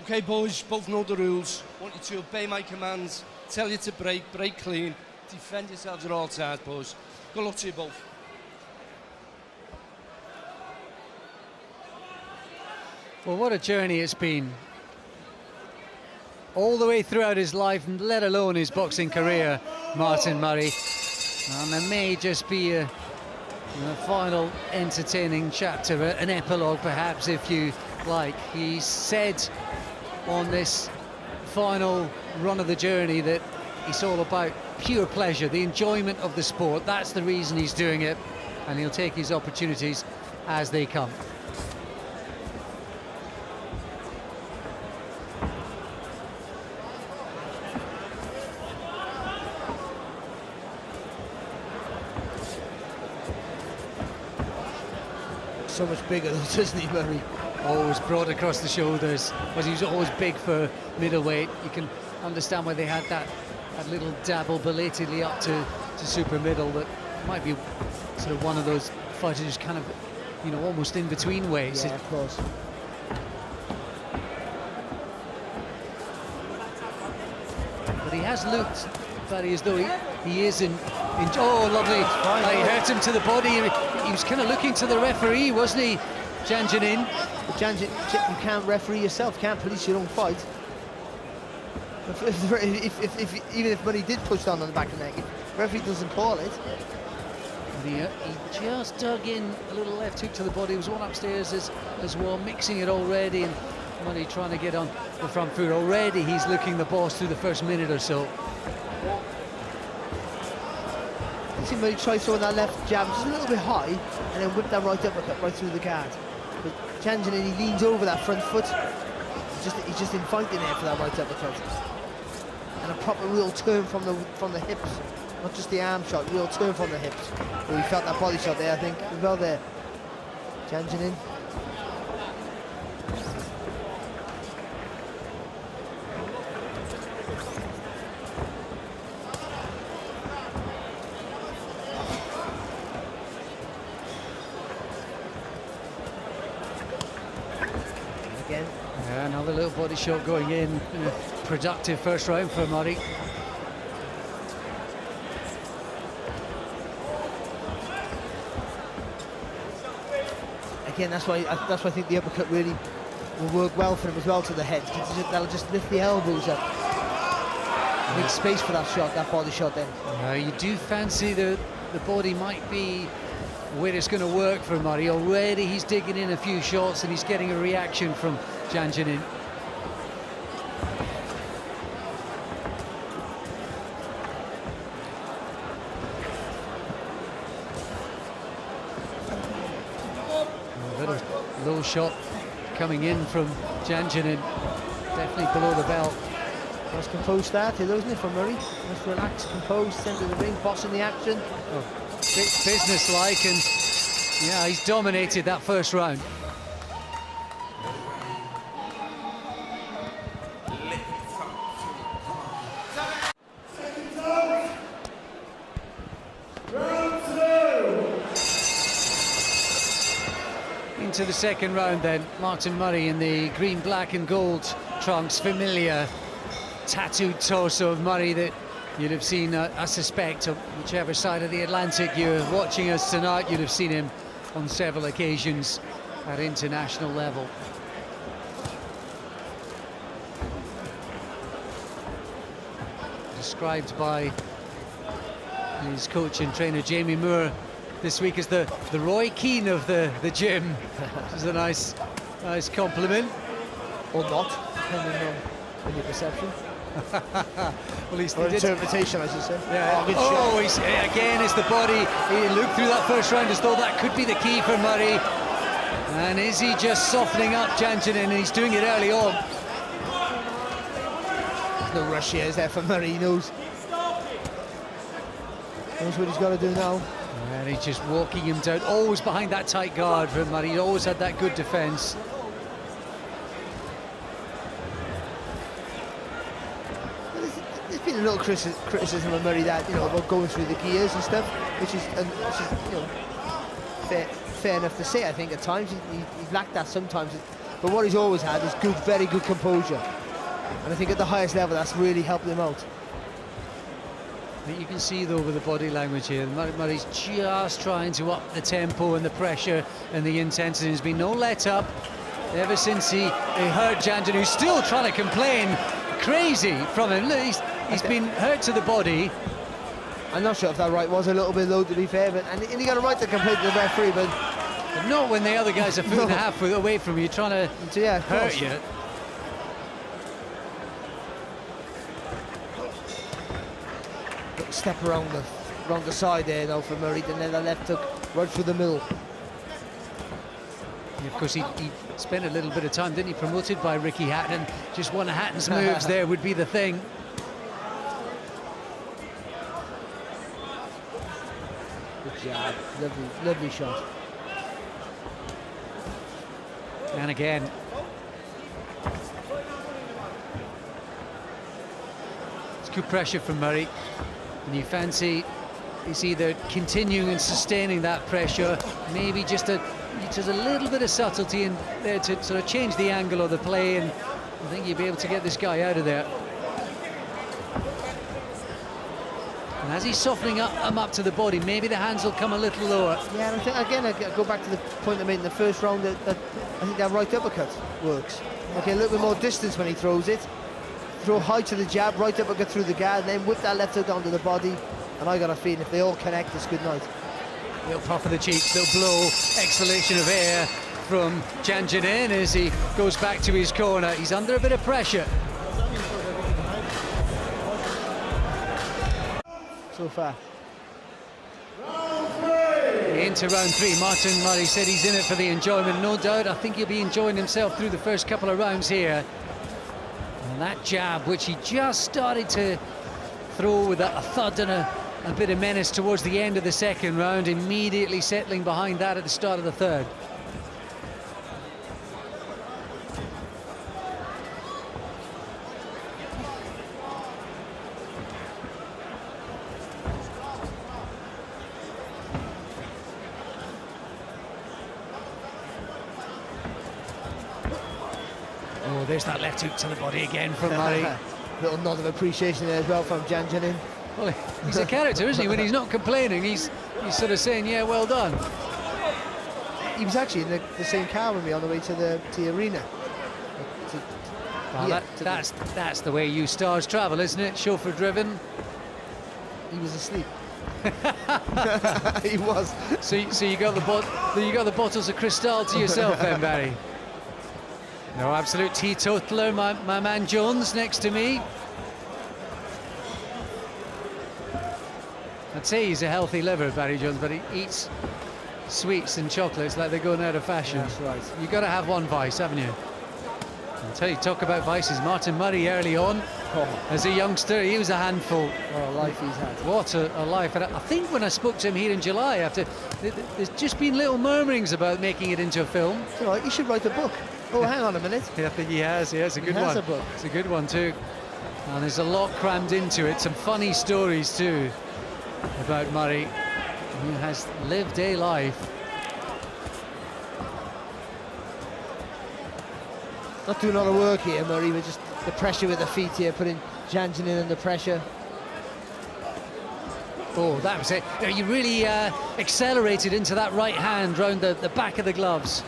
Okay, boys, both know the rules. I want you to obey my commands, tell you to break clean, defend yourselves at all times, boys. Good luck to you both. Well, what a journey it's been. All the way throughout his life, let alone his boxing career, Martin Murray. And there may just be a final entertaining chapter, an epilogue perhaps, if you like. He said on this final run of the journey that it's all about pure pleasure, the enjoyment of the sport. That's the reason he's doing it, and he'll take his opportunities as they come. So much bigger though, doesn't he, Murray? Always broad across the shoulders, but he was always big for middleweight. You can understand why they had that little dabble belatedly up to super middle. That might be sort of one of those fighters who's kind of, you know, almost in between weights. Yeah, of course. But he has looked, Barry, as though he is in oh, lovely. He hurt him to the body. He was kind of looking to the referee, wasn't he, Janjanin? But you can't referee yourself, you can't police your own fight. Even if Murray did push down on the back of the neck, if the referee doesn't call it. He just dug in a little left hook to the body. There was one upstairs as well, mixing it already, and Murray trying to get on the front foot. Already he's looking the boss through the first minute or so. You see Murray try throwing that left jab just a little bit high, and then whip that right uppercut right through the guard. But Janjanin, he leans over that front foot. He's just inviting there for that right uppercut. And a proper real turn from the hips, not just the arm shot, real turn from the hips. Well, he felt that body shot there, I think, as well there. Janjanin. Again. Yeah, another little body shot going in. Productive first round for Murray. Again, that's why I think the uppercut really will work well for him as well to the head. That'll just lift the elbows up. Make space for that shot, that body shot then. You do fancy the body might be where it's going to work for Murray. Already he's digging in a few shots and he's getting a reaction from Janjanin. Low shot coming in from Janjanin, definitely below the belt. Nice composed start here, isn't it, for Murray? Nice relaxed, composed, centre of the ring, bossing the action. Business-like, and yeah, he's dominated that first round. Into the second round then, Martin Murray in the green, black and gold trunks, familiar tattooed torso of Murray that you'd have seen, I suspect, on whichever side of the Atlantic you're watching us tonight, you'd have seen him on several occasions at international level. Described by his coach and trainer Jamie Moore this week as the Roy Keane of the gym, which is a nice compliment. Or not, depending on your perception. Well, he's or interpretation, I should say. Yeah. Again, it's the body. He looked through that first round as though that could be the key for Murray. And is he just softening up Janjanin? And he's doing it early on. There's no rush here, is there, for Murray? He knows what he's got to do now. And he's just walking him down, always behind that tight guard from Murray. He always had that good defence. There's been a little criticism of Murray that, about going through the gears and stuff, which is fair enough to say. I think at times he lacked that sometimes. but what he's always had is good, very good composure. And I think at the highest level, that's really helped him out. You can see though with the body language here, Murray's just trying to up the tempo and the pressure and the intensity. There's been no let up ever since he hurt Janjanin, who's still trying to complain. Crazy from him. Look, he's been hurt to the body. I'm not sure if that right was a little bit low, to be fair, but and he got a right to complain to the referee, but not when the other guy's a foot and a half away from you, trying to hurt you. Step around the side there now for Murray, and then the left hook right through the middle. Yeah, of course, he spent a little bit of time, didn't he? Promoted by Ricky Hatton. Just one of Hatton's moves there would be the thing. Good job, lovely shot. And again. It's good pressure from Murray. And you fancy he's either continuing and sustaining that pressure, maybe just a little bit of subtlety in there to sort of change the angle of the play, and I think you'll be able to get this guy out of there. And as he's softening him up to the body, maybe the hands will come a little lower. Yeah, and I think, again, I go back to the point I made in the first round, that I think that right uppercut works. Okay, a little bit more distance when he throws it. Throw high to the jab, right uppercut through the guard, and then whip that left hook down to the body. And I got a feeling if they all connect, it's good night. Little puff of the cheeks, little blow, exhalation of air from Janjanin as he goes back to his corner. He's under a bit of pressure. So far. Into round 3, Martin Murray said he's in it for the enjoyment. No doubt, I think he'll be enjoying himself through the first couple of rounds here. And that jab, which he just started to throw with a thud and a bit of menace towards the end of the second round, immediately settling behind that at the start of the third. Oh, there's that left hook to the body again from Murray. Little nod of appreciation there as well from Janjanin. Well, he's a character, isn't he? When he's not complaining, he's sort of saying, yeah, well done. He was actually in the same car with me on the way to the arena. Well, that's the way you stars travel, isn't it? Chauffeur driven. He was asleep. He was. So you got the bottles of Cristal to yourself then, Barry. No, absolute teetotaler, my man Jones next to me. I'd say he's a healthy liver, Barry Jones, but he eats sweets and chocolates like they're going out of fashion. That's right. You've got to have one vice, haven't you? I'll tell you, talk about vices. Martin Murray early on, as a youngster, he was a handful. What a life he's had. What a life. And I think when I spoke to him here in July, there's just been little murmurings about making it into a film. You know, he should write a book. Oh, hang on a minute. Yeah, I think he has. Yeah, it's a good one. A book. It's a good one too. And there's a lot crammed into it. Some funny stories too about Murray, who has lived a life. Not doing a lot of work here, Murray, but just the pressure with the feet here, putting Janjanin under pressure. Oh, that was it. You really accelerated into that right hand round the back of the gloves.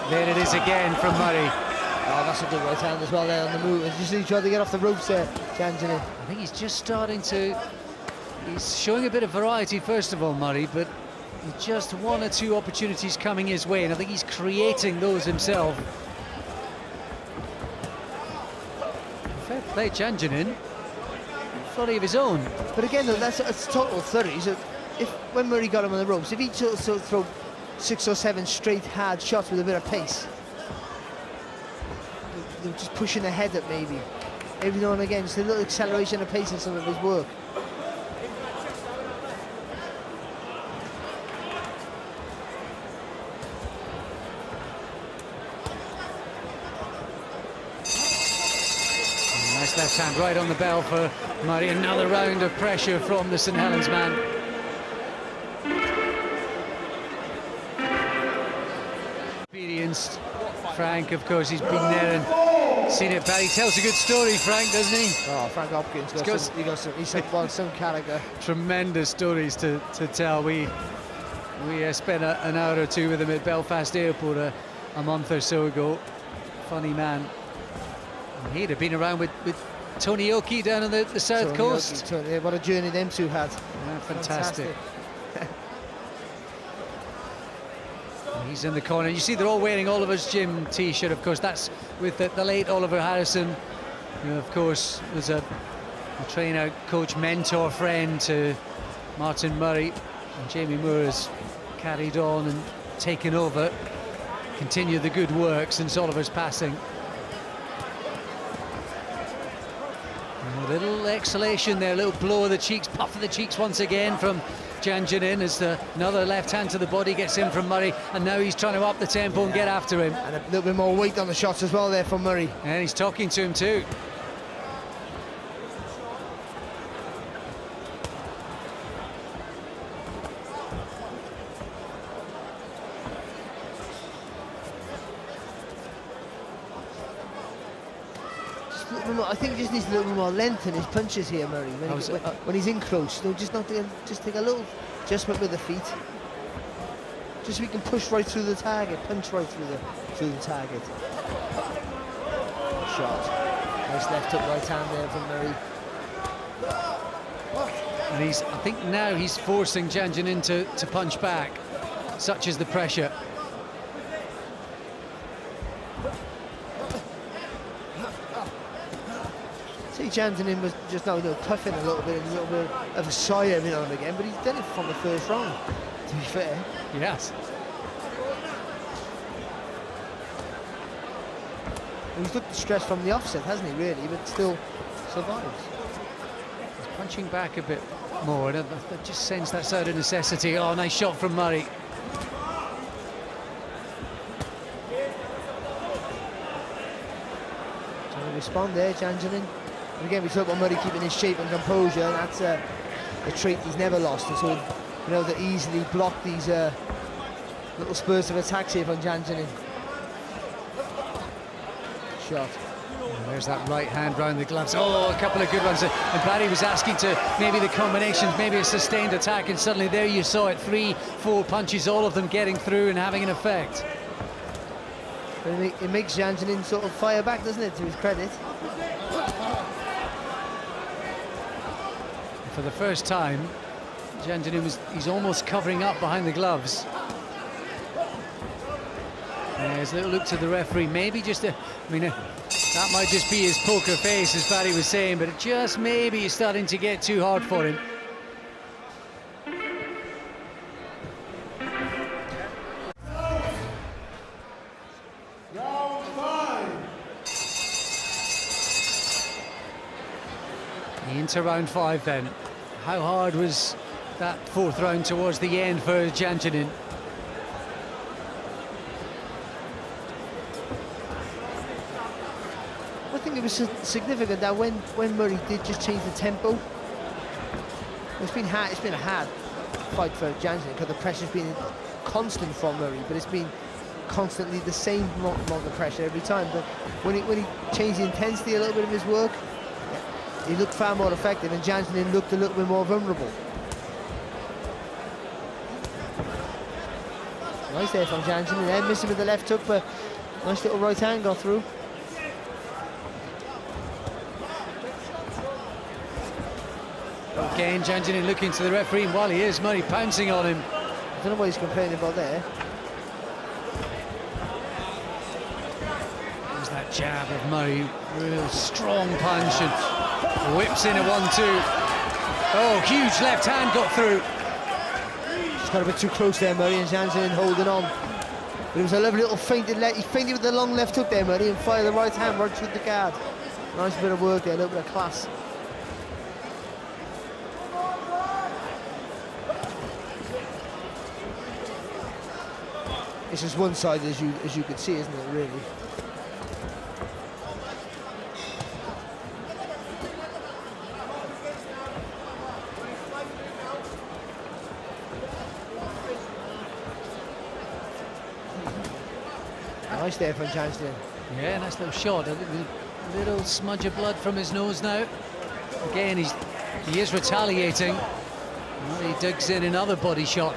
There it is again from Murray. Oh, that's a good right hand as well there on the move. He's trying to get off the ropes there, Janjanin. I think he's just starting to... He's showing a bit of variety, first of all, Murray, but just one or two opportunities coming his way, and I think he's creating those himself. Fair play, Janjanin. Body of his own. But again, though, that's total 30. So when Murray got him on the ropes, if he sort of throw 6 or 7 straight hard shots with a bit of pace, they're just pushing ahead at maybe. Every now and again, just a little acceleration of pace in some of his work. Nice left hand right on the bell for Murray. Another round of pressure from the St Helens man. Experienced Frank, of course, he's been there and seen it. Barry tells a good story, Frank, doesn't he? Oh, Frank Hopkins, he's some character. Tremendous stories to tell. We spent an hour or two with him at Belfast Airport a month or so ago. Funny man. He'd have been around with Tony Oakey down on the south coast. What a journey them two had. Yeah, fantastic. He's in the corner. You see they're all wearing Oliver's gym t-shirt, of course. That's with the late Oliver Harrison, who of course was a trainer, coach, mentor, friend to Martin Murray. And Jamie Moore has carried on and taken over, continued the good work since Oliver's passing. And a little exhalation there, a little blow of the cheeks, puff of the cheeks once again from Janjanin as another left hand to the body gets in from Murray, and now he's trying to up the tempo and get after him. And a little bit more weight on the shots as well there from Murray. And he's talking to him too. I think he just needs a little more length in his punches here, Murray. When he's in close, just take a little adjustment with the feet, just so he can push right through the target, punch right through the target. Shot. Nice left hook right hand there from Murray. And I think now he's forcing Janjanin to punch back. Such is the pressure. See, Janjanin was just now puffing a little bit, and a little bit of a sigh every now and again, but he's done it from the first round, to be fair. Yes. And he's looked stressed from the offset, hasn't he, really, but still survives. He's punching back a bit more, and I just sense that's out of necessity. Oh, nice shot from Murray. Trying to respond there, Janjanin. And again, we talk about Murray keeping his shape and composure, and that's a trait he's never lost. And so, to easily block these little spurts of attacks here from Janjanin. Shot. And there's that right hand round the gloves. Oh, a couple of good ones. And Barry was asking to maybe the combinations, maybe a sustained attack, and suddenly there you saw it. 3-4 punches, all of them getting through and having an effect. But it makes Janjanin sort of fire back, doesn't it, to his credit? For the first time, Janjanin he's almost covering up behind the gloves. There's a little look to the referee, maybe just that might just be his poker face, as Barry was saying, but just maybe he's starting to get too hard for him. Into round 5 then. How hard was that 4th round towards the end for Janjanin? I think it was significant that when Murray did just change the tempo, it's been a hard fight for Janjanin because the pressure's been constant from Murray, but it's been constantly the same amount of pressure every time. But when he changed the intensity a little bit of his work, he looked far more effective, and Janjanin looked a little bit more vulnerable. Nice there from Janjanin there, missing with the left hook, but nice little right hand got through. Again, Janjanin looking to the referee, and while he is, Murray pouncing on him. I don't know what he's complaining about there. There's that jab of Murray, real strong punch, and whips in a 1-2. Oh, huge left hand got through. Just got a bit too close there, Murray, and Janjanin holding on. But it was a lovely little feint. He feinted with the long left hook there, Murray, and fired the right hand right through the guard. Nice bit of work there, a little bit of class. It's just one-sided, as you could see, isn't it, really? Nice there from Janjanin. Yeah, nice little shot. A little smudge of blood from his nose now. Again, he is retaliating. Well, he digs in another body shot.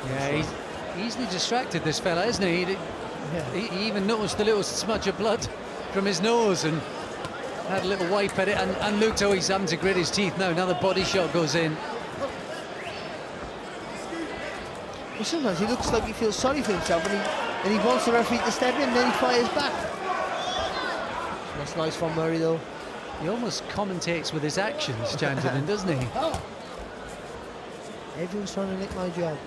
Yeah, he's easily distracted, this fella, isn't he? He even noticed the little smudge of blood from his nose and had a little wipe at it, and looked how he's having to grit his teeth now. Another body shot goes in. Well, sometimes he looks like he feels sorry for himself and he wants the referee to step in, and then he fires back. That's nice from Murray, though. He almost commentates with his actions, Janjanin, doesn't he? Everyone's trying to nick my job.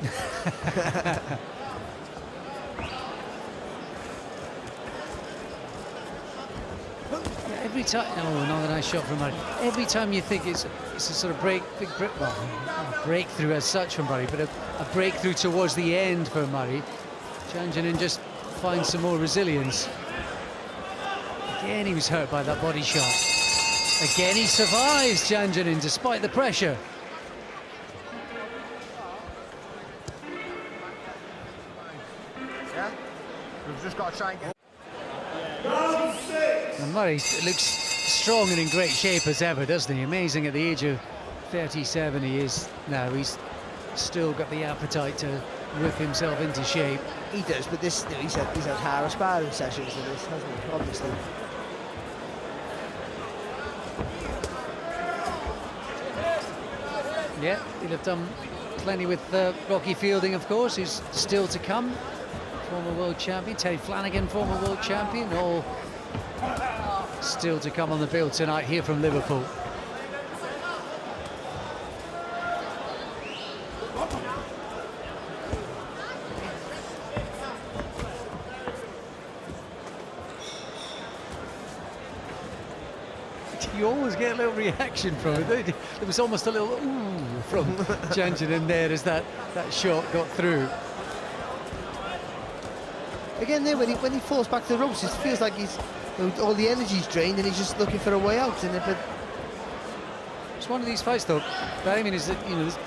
Every time, oh, another nice shot from Murray. Every time you think it's a sort of breakthrough as such from Murray, but a breakthrough towards the end for Murray, Janjanin just finds some more resilience. Again, he was hurt by that body shot. Again, he survives, Janjanin, despite the pressure. Yeah, we've just got to try and get. And Murray looks strong and in great shape as ever, doesn't he? Amazing at the age of 37 he is now. He's still got the appetite to whip himself into shape. He does, but this, he's had hard sparring sessions with this, hasn't he? Obviously. Yeah, he'll have done plenty with Rocky Fielding, of course, who's still to come. Former world champion, Terry Flanagan, former world champion, all still to come on the bill tonight here from Liverpool. You always get a little reaction from it, don't you? There was almost a little ooh from Janjanin there as that shot got through. Again, there when he falls back to the ropes, it feels like he's, you know, all the energy's drained and he's just looking for a way out. But it's one of these fights, though. But I mean, is that, you know, there's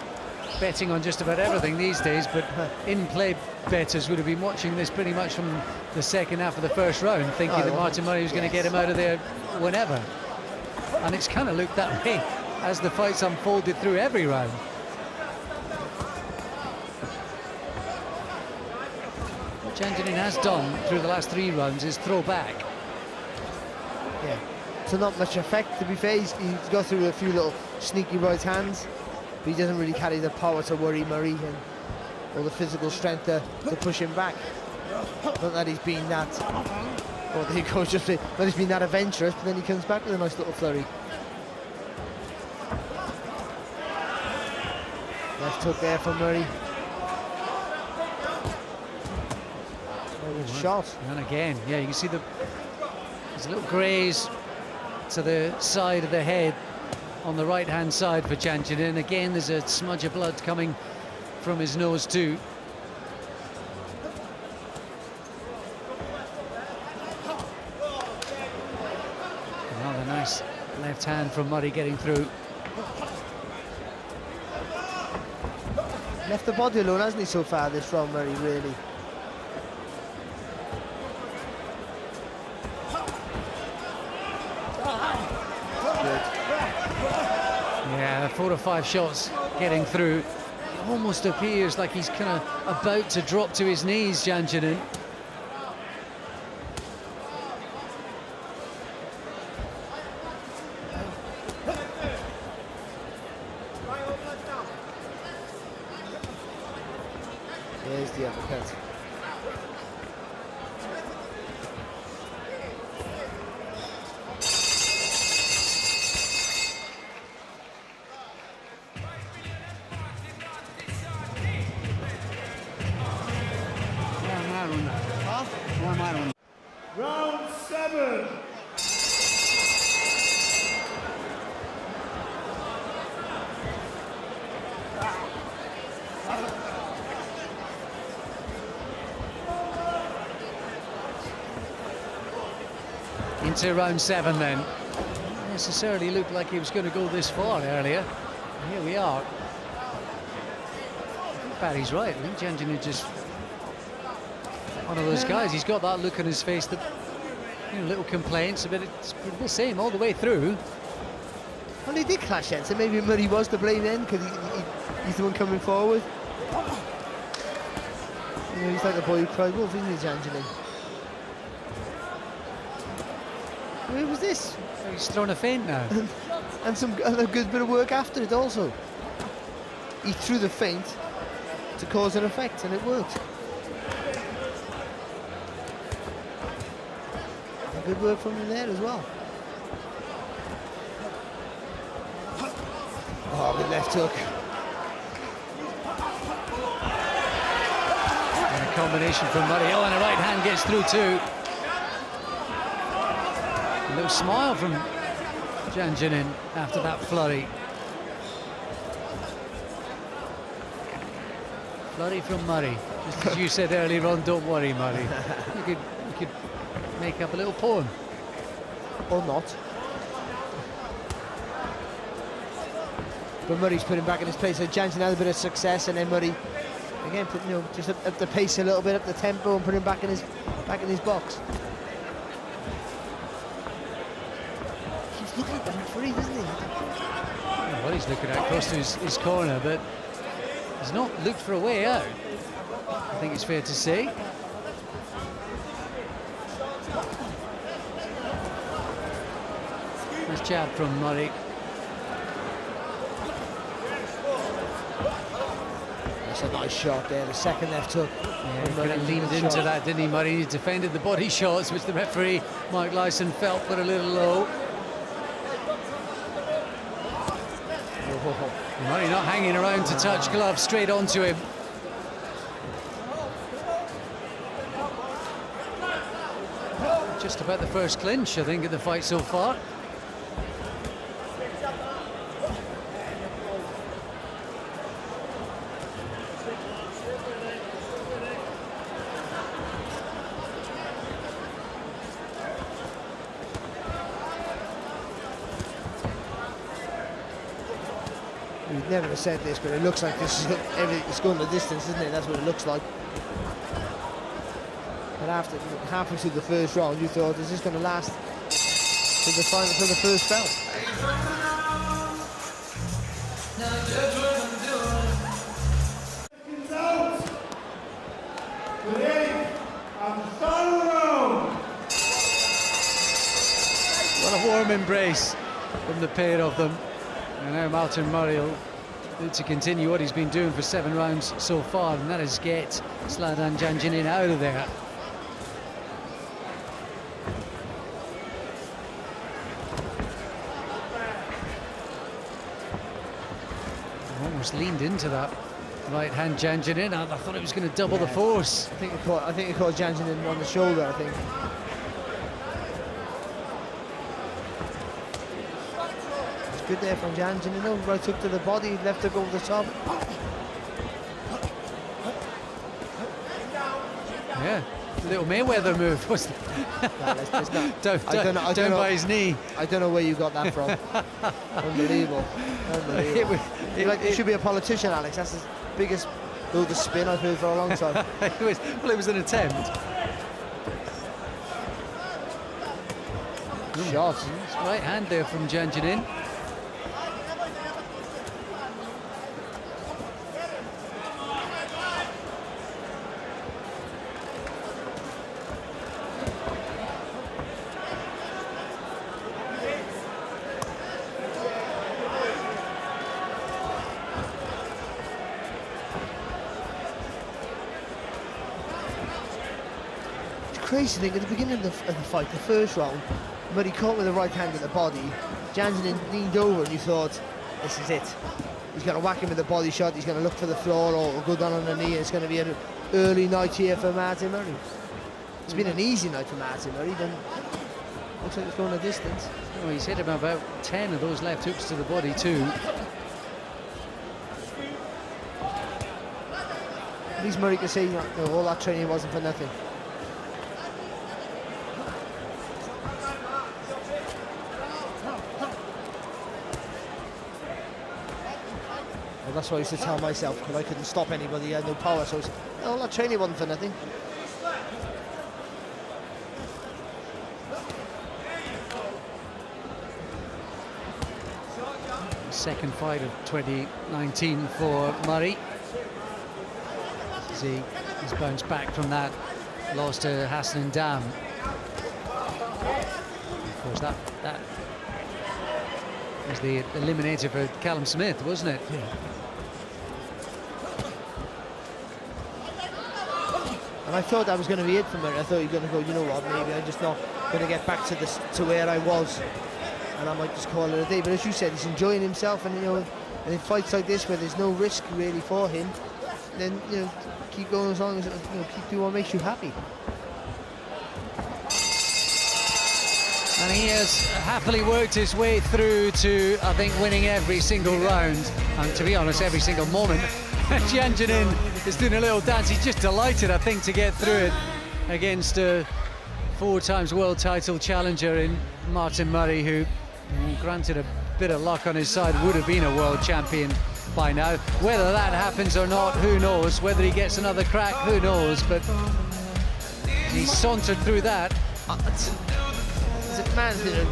betting on just about everything these days, but in-play bettors would have been watching this pretty much from the second half of the first round, thinking that Martin Murray was going to get him out of there whenever. And it's kind of looked that way as the fights unfolded through every round. What Janjanin has done through the last 3 rounds is throw back. yeah, so not much effect, to be fair. He's got through a few little sneaky right hands, but he doesn't really carry the power to worry Murray and or the physical strength to push him back. Not that he's been that, or there he goes, just not he's been that adventurous, but then he comes back with a nice little flurry. Left hook there from Murray. Shot. And again, yeah, you can see there's a little graze to the side of the head on the right-hand side for Janjanin. Again, there's a smudge of blood coming from his nose too. Another nice left hand from Murray getting through. Left the body alone, hasn't he, so far, this from Murray, really? Yeah, 4 or 5 shots getting through. It almost appears like he's kind of about to drop to his knees, Janjanin. There's the uppercut. Round 7. into round 7 then. Didn't necessarily looked like he was going to go this far earlier. Here we are. I think Barry's right. I think Janjanin just one of those guys. He's got that look on his face that, you know, little complaints, but it's been the same all the way through. Well, they did clash then, so maybe Murray was to blame then, because he's the one coming forward. You know, he's like the boy who cried wolf, isn't he, Janjanin? Where was this? So he's thrown a feint now. and a good bit of work after it also. He threw the feint to cause an effect, and it worked. And good work from him there as well. Oh, good left hook. And a combination from Murray. Oh, and a right hand gets through too. A little smile from Janjanin after that flurry. Flurry from Murray. Just as you said earlier on, don't worry, Murray. You could make up a little poem. Or not. But Murray's put him back in his place. So Janjanin had a bit of success, and then Murray again put, you know, just up the pace a little bit, up the tempo, and put him back in his box. He's looking at the referee, doesn't he? Well, he's looking at close to his corner, but he's not looked for a way out. I think it's fair to say. Nice jab from Murray. That's a nice shot there, the second left hook. Yeah, he kind of leaned into that, didn't he, Murray? He defended the body shots, which the referee, Mike Lyson, felt were a little low. Murray not hanging around to touch gloves, straight onto him. Just about the first clinch, I think, in the fight so far. We'd never have said this, but it looks like this is it's going the distance, isn't it? That's what it looks like. But after halfway through the first round, you thought, is this going to last to the final, to the first bell? What a warm embrace from the pair of them. And now Martin Murray will need to continue what he's been doing for 7 rounds so far, and that is get Sladan Janjanin out of there. Almost leaned into that right hand Janjanin. I thought it was going to double the force. I think it caught Janjanin on the shoulder, I think. Good there from Janjanin, no, right hook to the body, left hook over the top. Yeah, little Mayweather move, wasn't it? Down by his knee. I don't know where you got that from. Unbelievable. Unbelievable. It should be a politician, Alex. That's the biggest load of spin I've heard for a long time. It was an attempt. Shot. Right hand there from Janjanin. Crazy thing, at the beginning of the fight, the first round, Murray caught with the right hand in the body. Janjanin leaned over and you thought, this is it. He's going to whack him with the body shot, he's going to look for the floor or go down on the knee. It's going to be an early night here for Martin Murray. It's been an easy night for Martin Murray, then looks like it's going a distance. Oh, he's hit him about 10 of those left hooks to the body too. At least Murray can say, you know, all that training wasn't for nothing. that's what I used to tell myself, because I couldn't stop anybody, I had no power, so I was, oh, that training wasn't for nothing. Second fight of 2019 for Murray. As he's bounced back from that loss to Hassan Dam. Of course, that was the eliminator for Callum Smith, wasn't it? Yeah. And I thought that was going to be it for Murray. I thought he was going to go, you know what, maybe I'm just not going to get back to this, to where I was, and I might just call it a day. But as you said, he's enjoying himself, and you know, and in fights like this where there's no risk really for him, then you know, keep going as long as, you know, keep doing what makes you happy. And he has happily worked his way through to, I think, winning every single round, and to be honest, every single moment. Janjanin is doing a little dance. He's just delighted, I think, to get through it against a 4-time world title challenger in Martin Murray, who, granted a bit of luck on his side, would have been a world champion by now. Whether that happens or not, who knows? Whether he gets another crack, who knows? But he sauntered through that. Man's been a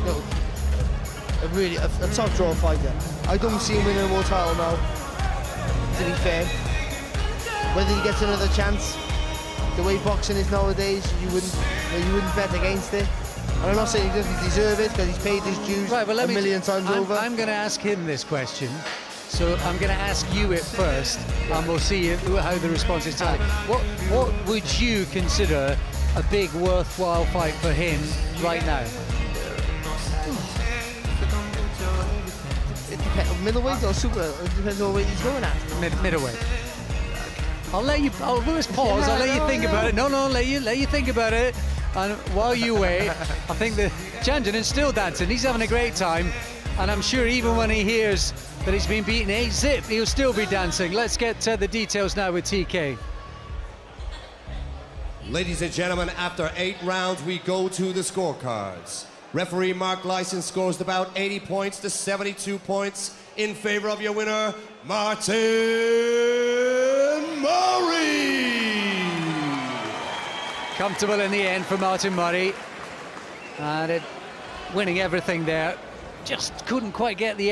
top draw fighter. I don't see him winning a world title now, to be fair. Whether he gets another chance, the way boxing is nowadays, you wouldn't bet against it. And I'm not saying he doesn't deserve it, because he's paid his dues a million times over. I'm going to ask him this question, so I'm going to ask you it first, and we'll see how the response is to it. What would you consider a big, worthwhile fight for him right now? It depends, middleweight or super? It depends on what weight he's going at. Middleweight. I'll just pause. I'll let you think about it. No, let you think about it. And while you wait, I think that Janjanin's still dancing. He's having a great time, and I'm sure even when he hears that he's been beaten 8-zip, he'll still be dancing. Let's get the details now with TK. Ladies and gentlemen, after 8 rounds, we go to the scorecards. Referee Mark Lyson scores about 80 points to 72 points in favor of your winner, Martin Murray. Comfortable in the end for Martin Murray, and winning everything there. Just couldn't quite get the